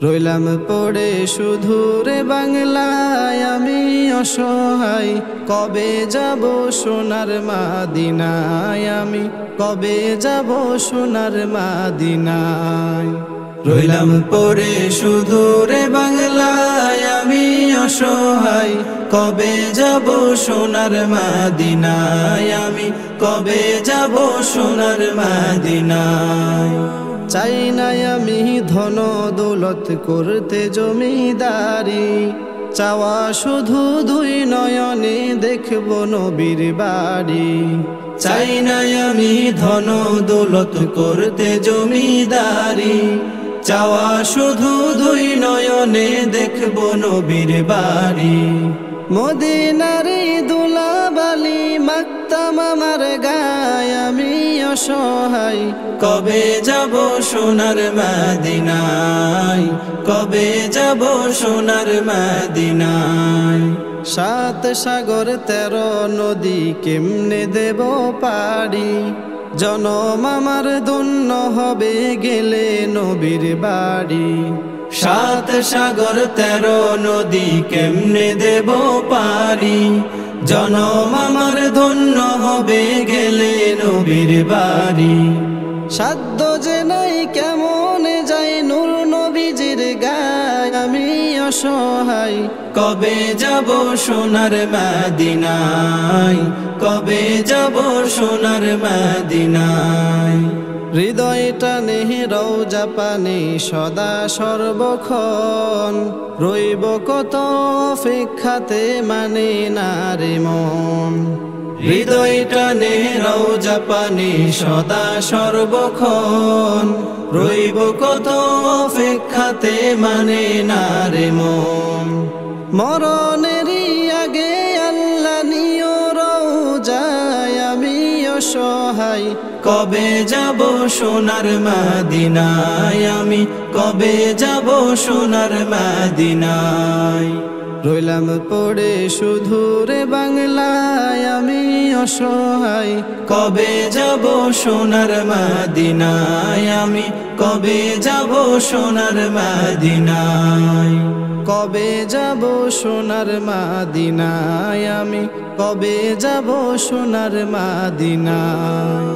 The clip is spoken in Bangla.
রইলাম পড়ে শুধু রে বাংলায় আমি অসহায়, কবে যাব সোনার মাদিনায় আমি, কবে যাব সোনার মাদিনায়। রইলাম পড়ে শুধু রে বাংলায় আমি অসহায়, কবে যাব সোনার মাদিনায় আমি, কবে যাব সোনার মাদিনায়। চাই না আমি ধন দৌলত করতে জমিদারি, চাওয়া শুধু দুই নয়নে দেখব নবীর বাড়ি। চাই না আমি ধন দৌলত করতে জমিদারি, চাওয়া শুধু দুই নয়নে দেখব নবীর বাড়ি। মদিনারে দুলাবালি মাখতাম আমার গায় আমি অসহায়, কবে যাব সোনার মদিনায়, কবে যাব সোনার মদিনায়। সাত সাগর 13 নদী কেমনে দেব পাড়ি, জনম আমার ধন্য হবে গেলে নবীর বাড়ি। সাত সাগর 13 নদী কেমনে দেব পারি, জনম আমার ধন্য হবে গেলে নবীর বাড়ি। সাধ্য যে নাই কেমন যাই নূর নবীজির গায় আমি অসহায়, কবে যাব সোনার মদিনায়, কবে যাব সোনার মদিনায়। হৃদয়টা নেহে রওজা পানে সদা সর্বক্ষণ, রইব কত অপেক্ষাতে মানে না রে মন। হৃদয়টা নেহে রওজা পানে সদা সর্বক্ষণ, রইব কত অপেক্ষাতে মানে না রে মন। মরণেরই আগে আল্লাহ নিও রওজায় আমি অসহায়, কবে যাব সোনার মদিনায় আমি, কবে যাব সোনার মদিনায়। রইলাম পড়ে শুধু রে বাংলায় আমি অসহায়, কবে যাব সোনার মদিনায় আমি, কবে যাব সোনার মদিনায়। কবে যাব সোনার মদিনায় আমি, কবে যাব সোনার মদিনায়।